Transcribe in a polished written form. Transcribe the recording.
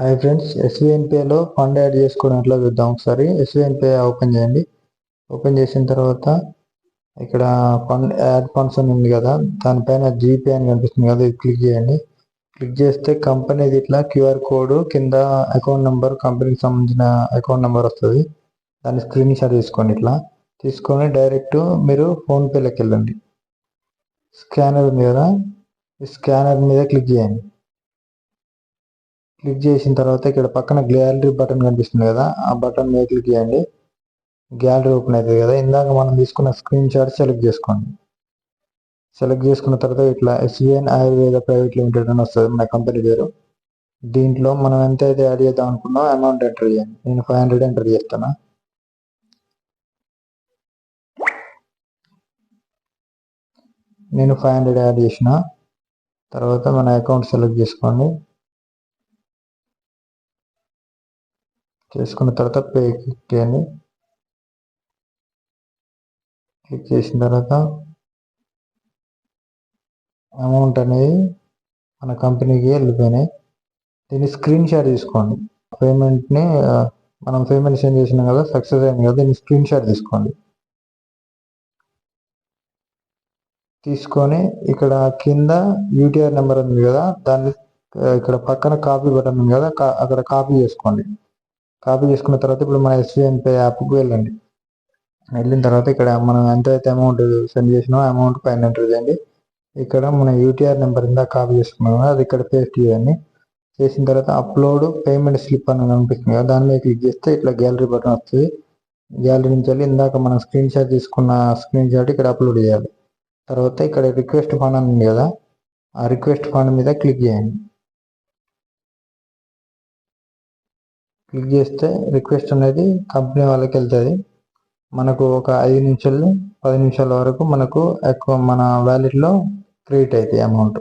Hi friends, ఎస్వీఎన్పేలో fund add చేసుకోవడం ఎట్లా చూద్దాం. ఒకసారి ఎస్వీఎన్పే ఓపెన్ చేయండి. ఓపెన్ చేసిన తర్వాత ఇక్కడ ఫండ్ యాడ్ ఫండ్స్ అని ఉంది కదా, దానిపైన జీపే అని కనిపిస్తుంది కదా, ఇది క్లిక్ చేయండి. క్లిక్ చేస్తే కంపెనీది ఇట్లా క్యూఆర్ కోడ్ కింద అకౌంట్ నెంబర్, కంపెనీకి సంబంధించిన అకౌంట్ నెంబర్ వస్తుంది. దాన్ని స్క్రీన్ షాట్ తీసుకోండి. ఇట్లా తీసుకొని డైరెక్ట్ మీరు ఫోన్పేలోకి వెళ్ళండి. స్కానర్ ఉంది కదా, ఈ స్కానర్ మీద క్లిక్ చేయండి. క్లిక్ చేసిన తర్వాత ఇక్కడ పక్కన గ్యాలరీ బటన్ కనిపిస్తుంది కదా, ఆ బటన్ మీద క్లిక్ చేయండి. గ్యాలరీ ఓపెన్ అవుతుంది కదా. ఇందాక మనం తీసుకున్న స్క్రీన్ షాట్ సెలెక్ట్ చేసుకోండి. సెలెక్ట్ చేసుకున్న తర్వాత ఇట్లా ఎస్విఎన్ ఆయుర్వేద ప్రైవేట్ లిమిటెడ్ అని వస్తుంది మన కంపెనీ పేరు. దీంట్లో మనం ఎంత అయితే యాడ్ చేద్దాం అనుకున్నామో అమౌంట్ ఎంటర్ చేయండి. నేను 500 ఎంటర్ చేస్తాను. నేను 500 యాడ్ చేసిన తర్వాత మన అకౌంట్ సెలెక్ట్ చేసుకోండి. చేసుకున్న తర్వాత పే క్లిక్ చేయండి. క్లిక్ చేసిన తర్వాత అమౌంట్ అనేది మన కంపెనీకి వెళ్ళిపోయినాయి. దీన్ని స్క్రీన్ షాట్ తీసుకోండి. పేమెంట్ని మనం పేమెంట్ సెండ్ చేసినాం కదా, సక్సెస్ అయింది కదా, దీన్ని స్క్రీన్ షాట్ తీసుకోండి. తీసుకొని ఇక్కడ కింద యూటీఆర్ నెంబర్ ఉంది కదా, దాన్ని ఇక్కడ పక్కన కాపీ బటన్ ఉంది కదా, అక్కడ కాపీ చేసుకోండి. కాపీ చేసుకున్న తర్వాత ఇప్పుడు మన ఎస్వీఎన్పే యాప్కి వెళ్ళండి. వెళ్ళిన తర్వాత ఇక్కడ మనం ఎంత అయితే అమౌంట్ సెండ్ చేసినామో అమౌంట్ పైన ఎంటర్ చేయండి. ఇక్కడ మన యూటీఆర్ నెంబర్ ఇందా కాపీ చేసుకున్నాం అది ఇక్కడ పేస్ట్ చేయండి. చేసిన తర్వాత అప్లోడ్ పేమెంట్ స్లిప్ అని కనిపిస్తుంది కదా, దాని మీద క్లిక్ చేస్తే ఇట్లా గ్యాలరీ బటన్ వస్తుంది. గ్యాలరీ నుంచి వెళ్ళి ఇందాక మనం స్క్రీన్ షాట్ తీసుకున్న స్క్రీన్ షాట్ ఇక్కడ అప్లోడ్ చేయాలి. తర్వాత ఇక్కడ రిక్వెస్ట్ ఫండ్ అని ఉంది కదా, ఆ రిక్వెస్ట్ ఫండ్ మీద క్లిక్ చేయండి. క్లిక్ చేస్తే రిక్వెస్ట్ అనేది కంపెనీ వాళ్ళకి వెళ్తుంది. మనకు ఒక 5 నిమిషాలు 10 నిమిషాల వరకు మనకు మన వ్యాలెట్లో క్రియేట్ అవుతాయి అమౌంట్.